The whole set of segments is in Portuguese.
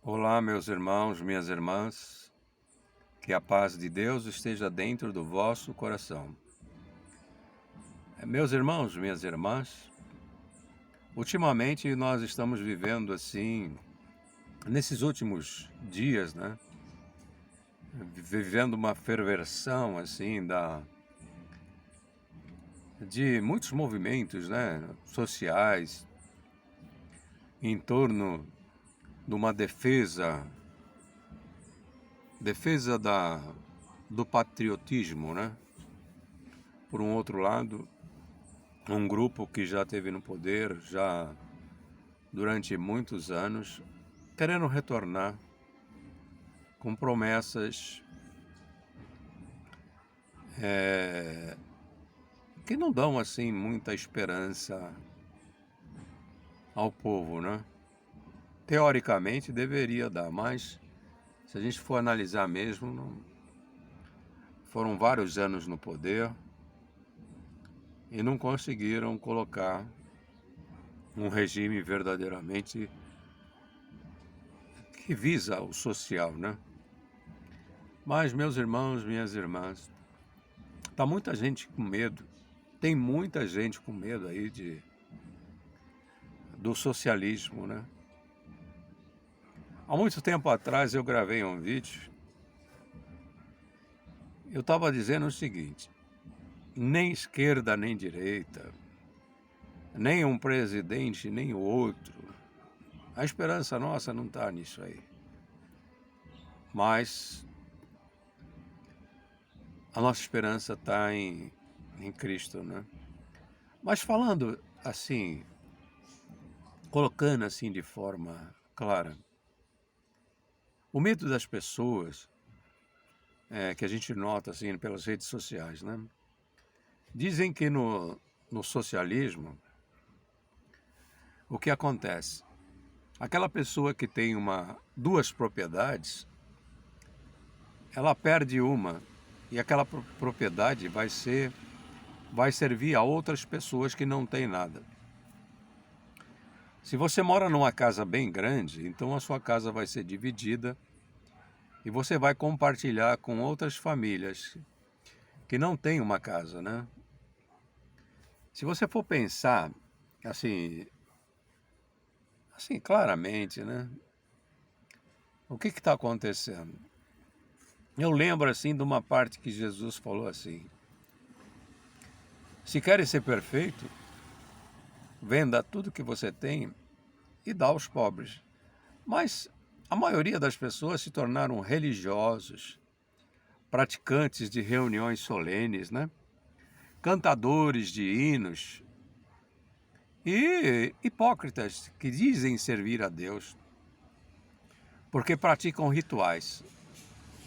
Olá, meus irmãos, minhas irmãs, que a paz de Deus esteja dentro do vosso coração. Meus irmãos, minhas irmãs, ultimamente nós estamos vivendo assim, nesses últimos dias, né? Vivendo uma ferversão assim de muitos movimentos, né? Sociais em torno de uma defesa do patriotismo, né? Por um outro lado, um grupo que já esteve no poder já durante muitos anos, querendo retornar com promessas que não dão assim muita esperança ao povo, né? Teoricamente deveria dar, mas se a gente for analisar mesmo, foram vários anos no poder e não conseguiram colocar um regime verdadeiramente que visa o social, né? Mas, meus irmãos, minhas irmãs, tá muita gente com medo, tem muita gente com medo aí do socialismo, né? Há muito tempo atrás eu gravei um vídeo, eu estava dizendo o seguinte: nem esquerda nem direita, nem um presidente nem o outro, a esperança nossa não está nisso aí. Mas a nossa esperança está em Cristo, né? Mas falando assim, colocando assim de forma clara, o medo das pessoas, que a gente nota assim pelas redes sociais, né? Dizem que no socialismo, o que acontece? Aquela pessoa que tem duas propriedades, ela perde uma e aquela propriedade vai servir a outras pessoas que não têm nada. Se você mora numa casa bem grande, então a sua casa vai ser dividida e você vai compartilhar com outras famílias que não têm uma casa, né? Se você for pensar assim claramente, né? O que está acontecendo? Eu lembro assim de uma parte que Jesus falou assim: se queres ser perfeito, venda tudo que você tem e dá aos pobres. Mas a maioria das pessoas se tornaram religiosos, praticantes de reuniões solenes, né? Cantadores de hinos e hipócritas que dizem servir a Deus, porque praticam rituais.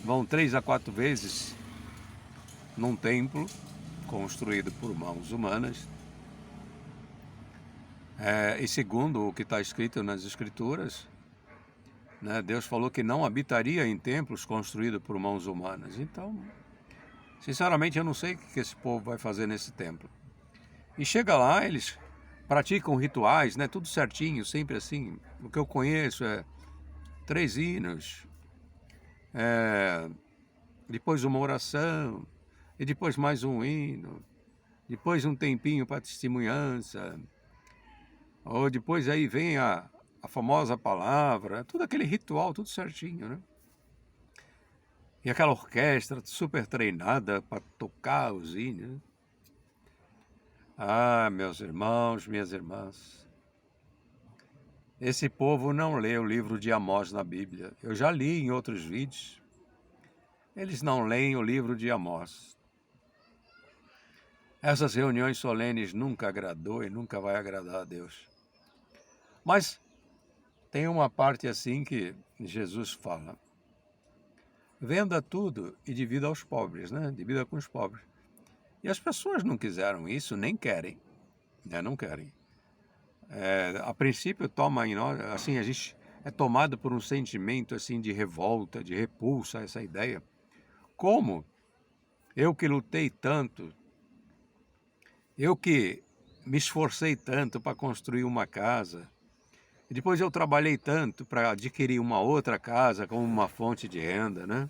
Vão 3 a 4 vezes num templo construído por mãos humanas. E segundo o que está escrito nas Escrituras, né, Deus falou que não habitaria em templos construídos por mãos humanas. Então, sinceramente, eu não sei o que esse povo vai fazer nesse templo. E chega lá, eles praticam rituais, né, tudo certinho, sempre assim. O que eu conheço é 3 hinos, depois uma oração, e depois mais um hino, depois um tempinho para testemunhança, ou depois aí vem a famosa palavra, tudo aquele ritual, tudo certinho, né? E aquela orquestra super treinada para tocar os hinos, né? Ah, meus irmãos, minhas irmãs, esse povo não lê o livro de Amós na Bíblia. Eu já li em outros vídeos. Eles não leem o livro de Amós. Essas reuniões solenes nunca agradou e nunca vai agradar a Deus. Mas tem uma parte assim que Jesus fala: venda tudo e divida aos pobres, né? Divida com os pobres. E as pessoas não quiseram isso, nem querem, né? Não querem. A princípio toma em nós, assim, a gente é tomado por um sentimento assim de revolta, de repulsa a essa ideia. Como eu que lutei tanto, eu que me esforcei tanto para construir uma casa, E depois eu trabalhei tanto para adquirir uma outra casa como uma fonte de renda, né?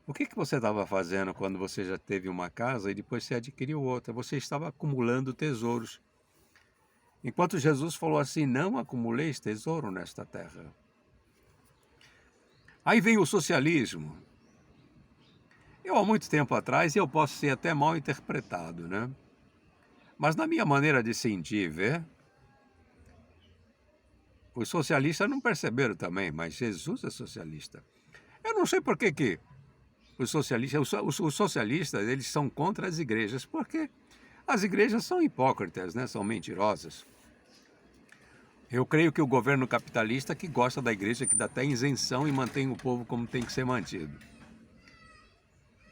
O que que você estava fazendo quando você já teve uma casa e depois você adquiriu outra? Você estava acumulando tesouros. Enquanto Jesus falou assim, não acumuleis tesouro nesta terra. Aí vem o socialismo. Eu, há muito tempo atrás, eu posso ser até mal interpretado, né? Mas na minha maneira de sentir e ver, os socialistas não perceberam também, mas Jesus é socialista. Eu não sei por que os socialistas, eles são contra as igrejas, porque as igrejas são hipócritas, né? São mentirosas. Eu creio que o governo capitalista que gosta da igreja, que dá até isenção e mantém o povo como tem que ser mantido.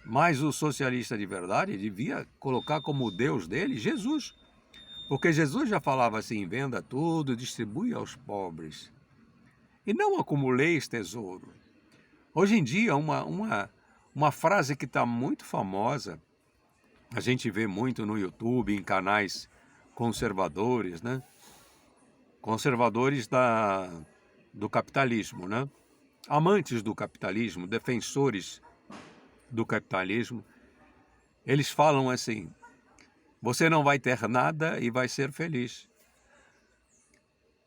Mas o socialista de verdade devia colocar como Deus dele Jesus. Porque Jesus já falava assim, venda tudo, distribui aos pobres. E não acumuleis tesouro. Hoje em dia, uma frase que está muito famosa, a gente vê muito no YouTube, em canais conservadores, né? Conservadores do capitalismo, né? Amantes do capitalismo, defensores do capitalismo, eles falam assim, você não vai ter nada e vai ser feliz.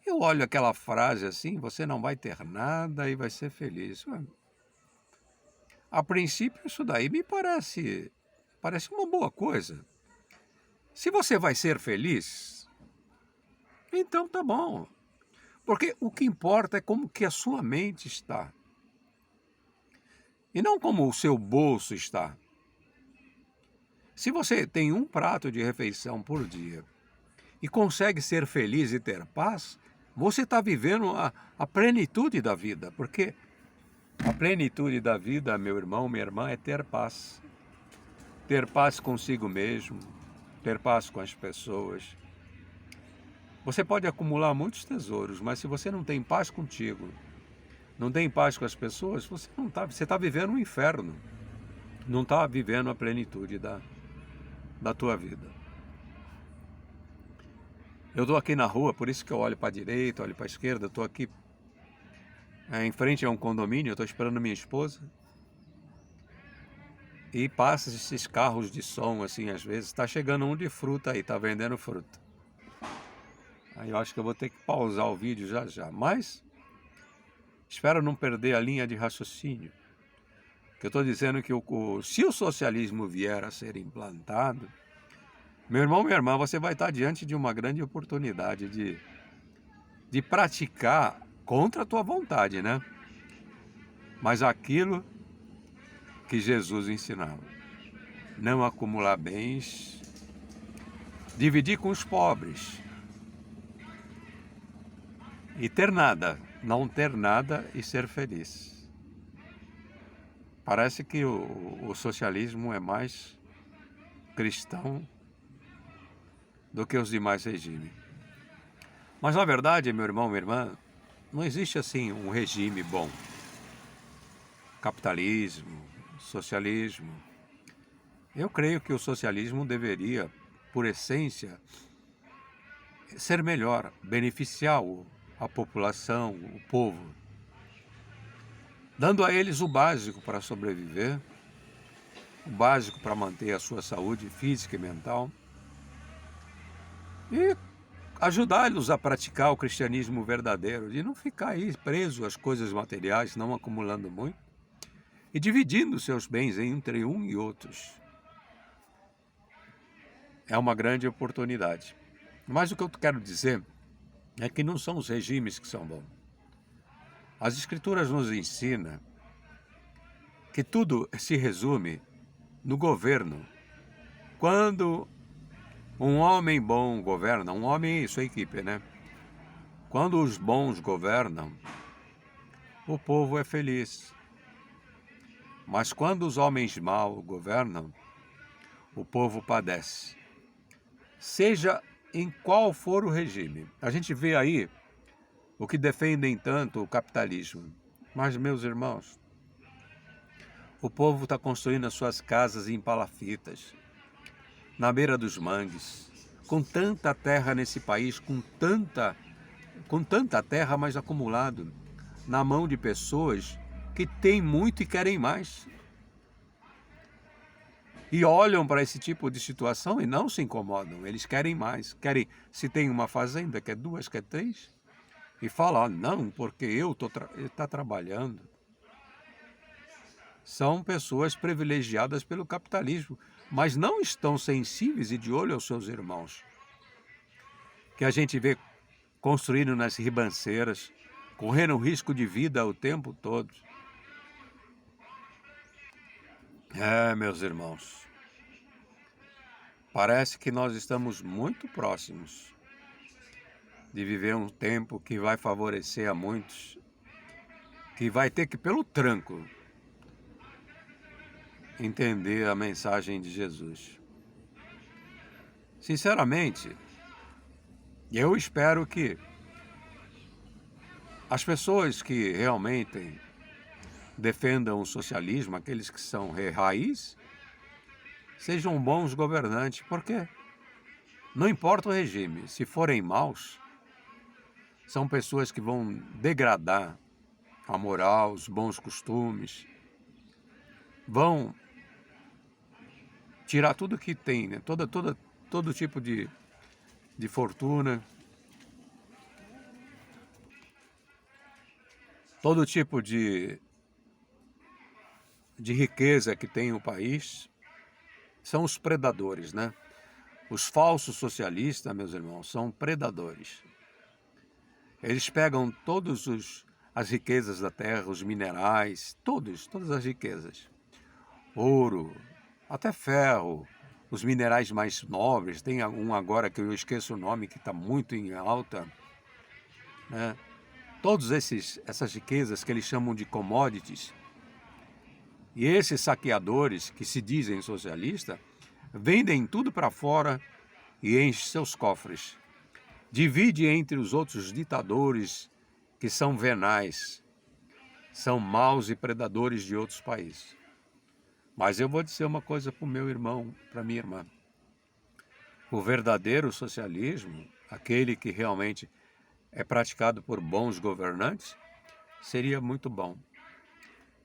Eu olho aquela frase assim, você não vai ter nada e vai ser feliz. A princípio, isso daí me parece uma boa coisa. Se você vai ser feliz, então tá bom. Porque o que importa é como que a sua mente está. E não como o seu bolso está. Se você tem um prato de refeição por dia e consegue ser feliz e ter paz, você está vivendo a plenitude da vida. Porque a plenitude da vida, meu irmão, minha irmã, é ter paz. Ter paz consigo mesmo, ter paz com as pessoas. Você pode acumular muitos tesouros, mas se você não tem paz contigo, não tem paz com as pessoas, você está vivendo um inferno. Não está vivendo a plenitude da tua vida. Eu estou aqui na rua, por isso que eu olho para a direita, olho para a esquerda, estou aqui em frente a um condomínio, eu estou esperando minha esposa. E passa esses carros de som, assim, às vezes. Está chegando um de fruta aí, está vendendo fruta. Aí eu acho que eu vou ter que pausar o vídeo já já. Mas espero não perder a linha de raciocínio. Que eu estou dizendo que se o socialismo vier a ser implantado, meu irmão, minha irmã, você vai estar diante de uma grande oportunidade de praticar contra a tua vontade, né? Mas aquilo que Jesus ensinava. Não acumular bens, dividir com os pobres e ter nada, não ter nada e ser feliz. Parece que o socialismo é mais cristão do que os demais regimes. Mas na verdade, meu irmão, minha irmã, não existe assim um regime bom. Capitalismo, socialismo. Eu creio que o socialismo deveria, por essência, ser melhor, beneficiar a população, o povo, dando a eles o básico para sobreviver, o básico para manter a sua saúde física e mental, e ajudá-los a praticar o cristianismo verdadeiro, de não ficar aí preso às coisas materiais, não acumulando muito, e dividindo seus bens entre um e outros. É uma grande oportunidade. Mas o que eu quero dizer é que não são os regimes que são bons. As Escrituras nos ensinam que tudo se resume no governo. Quando um homem bom governa, um homem e sua equipe, né? Quando os bons governam, o povo é feliz. Mas quando os homens maus governam, o povo padece. Seja em qual for o regime. A gente vê aí o que defendem tanto o capitalismo. Mas, meus irmãos, o povo está construindo as suas casas em palafitas, na beira dos mangues, com tanta terra nesse país, com com tanta terra mais acumulado na mão de pessoas que têm muito e querem mais. E olham para esse tipo de situação e não se incomodam, eles querem mais. Querem, se tem uma fazenda, quer duas, quer três, e falam, não, porque eu estou trabalhando. São pessoas privilegiadas pelo capitalismo, mas não estão sensíveis e de olho aos seus irmãos, que a gente vê construindo nas ribanceiras, correndo risco de vida o tempo todo. Meus irmãos, parece que nós estamos muito próximos de viver um tempo que vai favorecer a muitos, que vai ter que, pelo tranco, entender a mensagem de Jesus. Sinceramente, eu espero que as pessoas que realmente defendam o socialismo, aqueles que são raiz, sejam bons governantes, porque não importa o regime, se forem maus, são pessoas que vão degradar a moral, os bons costumes, vão tirar tudo que tem, né? Todo tipo de fortuna, todo tipo de riqueza que tem o país, são os predadores, né? Os falsos socialistas, meus irmãos, são predadores. Eles pegam todas as riquezas da terra, os minerais, todas as riquezas. Ouro, até ferro, os minerais mais nobres. Tem um agora que eu esqueço o nome, que está muito em alta, né? Todas essas riquezas que eles chamam de commodities. E esses saqueadores, que se dizem socialistas, vendem tudo para fora e enchem seus cofres. Divide entre os outros ditadores que são venais, são maus e predadores de outros países. Mas eu vou dizer uma coisa para o meu irmão, para minha irmã. O verdadeiro socialismo, aquele que realmente é praticado por bons governantes, seria muito bom.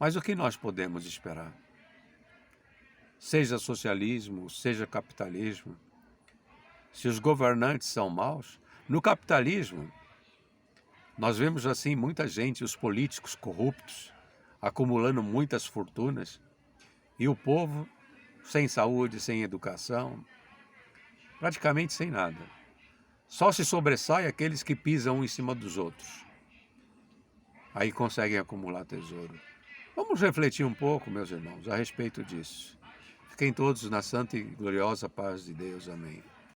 Mas o que nós podemos esperar? Seja socialismo, seja capitalismo, se os governantes são maus, no capitalismo, nós vemos assim muita gente, os políticos corruptos, acumulando muitas fortunas, e o povo sem saúde, sem educação, praticamente sem nada. Só se sobressai aqueles que pisam um em cima dos outros. Aí conseguem acumular tesouro. Vamos refletir um pouco, meus irmãos, a respeito disso. Fiquem todos na santa e gloriosa paz de Deus. Amém.